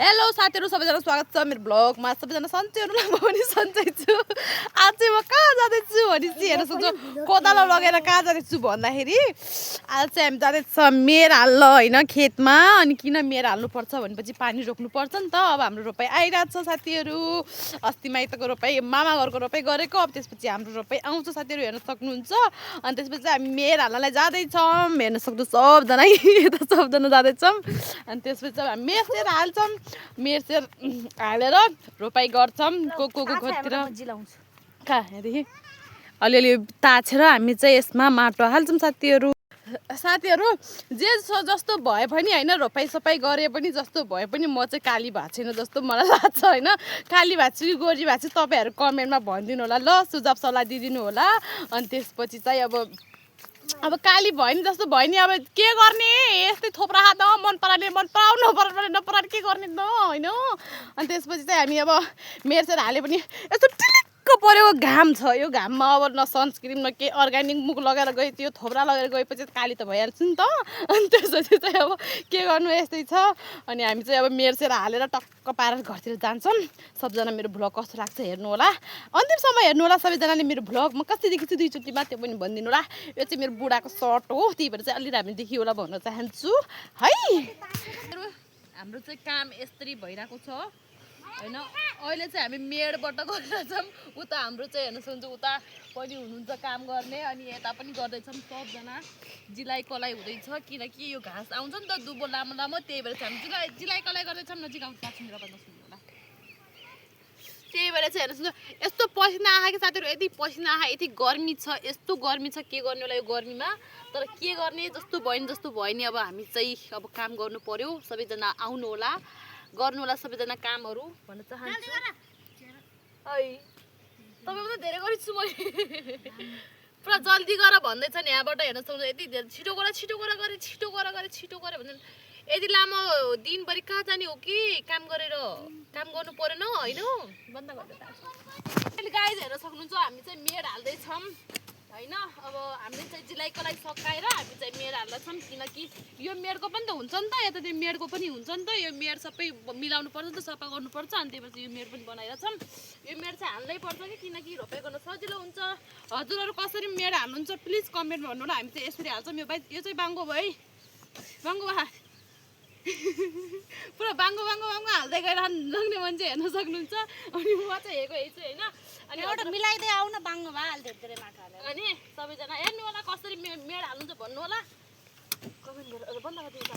Hello साथीहरु सबैजना स्वागत छ मेरो ब्लगमा। सबैजना सन्चै हुनुलाई म पनि सन्चै छु। आज चाहिँ म कहाँ जाँदैछु भनेपछि हेर्न सक्छु कोदालो लगेर कहाँ जाँदैछु भन्दाखेरि आज चाहिँ हामी जाँदैछ मेर हाल्न हैन खेतमा। अनि किन मेर हाल्नु पर्छ भनेपछि पानी रोक्नु पर्छ नि त। अब हाम्रो रोपाइ आइराछ साथीहरु। अस्ति माइतको रोपाइ मामा घरको रोपाइ गरेको, अब त्यसपछि हाम्रो रोपाइ आउँछ साथीहरु, हेर्न सक्नुहुन्छ। अनि त्यसपछि हामी मेर हाल्नलाई जाँदैछौँ। हेर्न सक्नु सबजना यता सबजना जाँदैछौँ। अनि त्यसपछि हामी मेर हाल्छौँ। मेरसेर हालेर रोपाइ गर्छौँ। को खोतिर कहाँदेखि अलिअलि ताछेर हामी चाहिँ यसमा माटो हाल्छौँ साथीहरु। जे जस्तो भए पनि हैन, रोपाइ सपाइ गरे पनि जस्तो भए पनि म चाहिँ काली भएको छैन जस्तो मलाई लाग्छ हैन। काली भएको छु कि गोरी भएको छु तपाईहरु कमेन्टमा भनिदिनु होला ल, सुझाव सल्लाह दिदिनु होला। अनि त्यसपछि चाहिँ अब काली भयो नि जस्तो भयो नि, अब के गर्ने, यस्तै थोप्रा हात मन पराउने मन पराउनु नपराउने के गर्ने त हैन। अनि त्यसपछि चाहिँ हामी अब मेरसेर हाले पनि यस्तो टिलिक्क परेको घाम छ। यो घाममा अब न सनस्क्रिन न के अर्ग्यानिक मुख लगाएर गए, त्यो थोप्रा लगेर गएपछि काली त भइहाल्छु नि त। अनि त्यसपछि चाहिँ अब के गर्नु, यस्तै छ। अनि हामी चाहिँ अब मेरसेर हालेर टक्क पारेर घरतिर जान्छौँ। सबजना मेरो भ्लग कस्तो लाग्छ हेर्नु होला, अन्तिमसम्म हेर्नु होला सबैजनाले। मेरो भ्लग म कति देखेछु दुईचोटिमा त्यो पनि भनिदिनु होला। यो चाहिँ मेरो बुढाको सर्ट हो, त्यही भएर चाहिँ अलि राम्रो देखियो होला भन्न चाहन्छु है। हाम्रो चाहिँ काम यस्तरी भइरहेको छ हैन। अहिले चाहिँ हामी मेडबाट गइरहेछौँ। उता हाम्रो चाहिँ हेर्न सक्नुहुन्छ उता पनि हुनुहुन्छ काम गर्ने, अनि यता पनि गर्दैछौँ सबजना। जिलाइ कलाइ हुँदैछ किनकि यो घाँस आउँछ नि त दुबो लामो लामो, त्यही भएर चाहिँ हामी जिलाइ कलाइ गर्दैछौँ। नजिकाउँछ सुनेर पनि नसुन्नु होला। त्यही भएर चाहिँ हेर्नुहोस् न यस्तो पसिना आयो कि साथीहरु, यति पसिना आयो, यति गर्मी छ, यस्तो गर्मी छ के गर्ने होला यो गर्मीमा। तर के गर्ने, जस्तो भयो नि अब हामी चाहिँ अब काम गर्नु पर्यो। सबैजना आउनु होला, गर्नु होला सबैजना कामहरु भन्न चाहन्छु है। तपाईको त धेरै गरिछु मैले, पुरा जल्दी गर भन्दैछ नि यहाँबाट। हेर्न सक्नुहुन्छ यति धेरै छिटो गर भन्छ। यति लामो दिनभरि कहाँ जाने हो कि काम गरेर, काम गर्नु परेन हैन। बन्द गर्दै गाइज हेर्न सक्नुहुन्छ हामी चाहिँ मेड हाल्दैछौँ हैन। अब हामीले चाहिँ जिलाइ कलाइ सकाएर हामी चाहिँ मेड हाल्दैछौँ, किनकि यो मेडको पनि त हुन्छ नि त, यता त्यो मेडको पनि हुन्छ नि त। यो मेड सबै मिलाउनु पर्छ नि त, सफा गर्नुपर्छ। अनि त्यही भएर यो मेड पनि बनाइरहेछौँ। यो मेड चाहिँ हाल्नै पर्छ कि किनकि रोपाइ गर्न सजिलो हुन्छ। हजुरहरू कसरी मेड हाल्नुहुन्छ प्लिज कमेन्ट भन्नु होला। हामी चाहिँ यसरी हाल्छौँ। यो चाहिँ बाङ्गो भयो है, बाङ्गो भा पुरा बाङ्गो हाल्दै गइरहने मान्छे हेर्न सक्नुहुन्छ। अनि म चाहिँ हेर्छु हैन। अनि एउटा मिलाइदिए आउन बाङ्गो भा हाल्दै धेरै माटो हालेर। अनि सबैजना हेर्नु होला कसरी मेड हाल्नुहुन्छ भन्नु होला, कमेन्ट गरेर बन्द गरिदिनु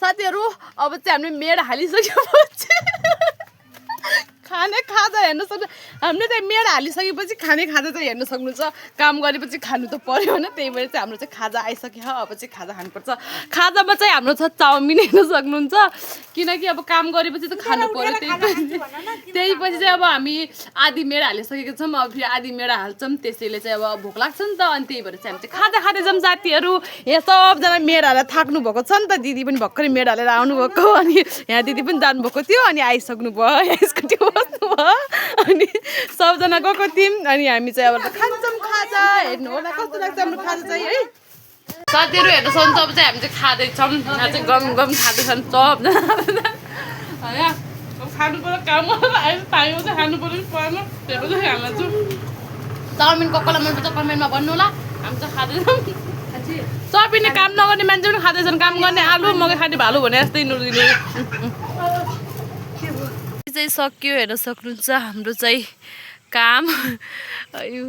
साथीहरु। अब चाहिँ हामीले मेड हालिसकेपछि खाने खाजा हेर्न सक्नु। हामीले चाहिँ मेड हालिसकेपछि खाने खाजा चाहिँ हेर्न सक्नुहुन्छ। काम गरेपछि खानु त पर्यो होइन, त्यही भएर चाहिँ हाम्रो चाहिँ खाजा आइसक्यो। अब चाहिँ खाजा खानुपर्छ। खाजामा चाहिँ हाम्रो छ चाउमिन हेर्न सक्नुहुन्छ, किनकि अब काम गरेपछि त खानु पर्यो। त्यही पछि चाहिँ अब हामी आधी मेड हालिसकेको छौँ, अब फेरि आधी मेड हाल्छौँ। त्यसैले चाहिँ अब भोक लाग्छ नि त। अनि त्यही भएर चाहिँ हामी चाहिँ खाजा खाँदैछौँ साथीहरु। यहाँ सबजना मेड हालेर थाक्नु भएको छ नि त। दिदी पनि भर्खरै मेड हालेर आउनुभएको, अनि यहाँ दिदी पनि जानुभएको थियो, अनि आइसक्नु भयो। यहाँ स्कुटी बस्नु भयो, अनि सबजना गएको थियौँ। अनि हामी चाहिँ अब खान्छौँ खाजा। हेर्नु होला कस्तो लाग्छ हाम्रो खाजा चाहिँ है साथीहरु। हेर्नु सक्नुहुन्छ अब चाहिँ हामी चाहिँ खाँदैछौँ। यहाँ चाहिँ गम खाँदैछौँ सबजना है। अब खानु पर्यो, काम पायो चाहिँ खानु पर्यो कि परेन, त्यही भएर चाहिँ खाना छु। चाउमिन कसलाई मनपर्छ कमेन्टमा भन्नु होला। हामी चाहिँ खाँदैछौँ। सबैले काम नगर्ने मान्छे पनि खाँदैछन्, काम गर्ने आलु मकै खाने भालु भने जस्तै नुरिदिनु चाहिँ सक्यो। हेर्न सक्नुहुन्छ हाम्रो चाहिँ काम। यो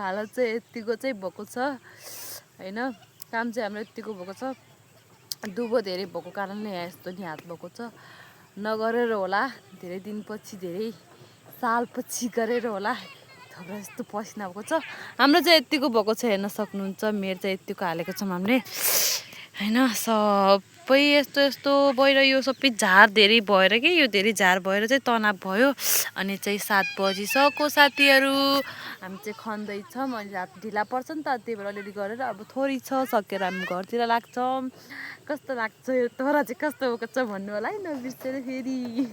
हालत चाहिँ यतिको चाहिँ भएको छ हैन। काम चाहिँ हाम्रो यतिको भएको छ। दुबो धेरै भएको कारणले यहाँ यस्तो नि हात भएको छ। नगरेर होला, धेरै दिनपछि धेरै सालपछि गरेर होला थोप्रा यस्तो पसिना भएको छ। हाम्रो चाहिँ यतिको भएको छ हेर्न सक्नुहुन्छ। मेड चाहिँ यतिको हालेको छौँ हामीले हैन। सबै यस्तो भएर यो सबै झार धेरै भएर कि यो धेरै झार भएर चाहिँ तनाव भयो। अनि चाहिँ 7 बजिसक्यो साथीहरु, हामी चाहिँ खन्दैछौँ। अनि रात ढिला पर्छ नि त, त्यही भएर अलिअलि गरेर अब थोरै छ सकेर हामी घरतिर लाग्छौँ। कस्तो लाग्छ यो तोरा चाहिँ कस्तो भएको छ भन्नु होला है, नबिर्सेर फेरि।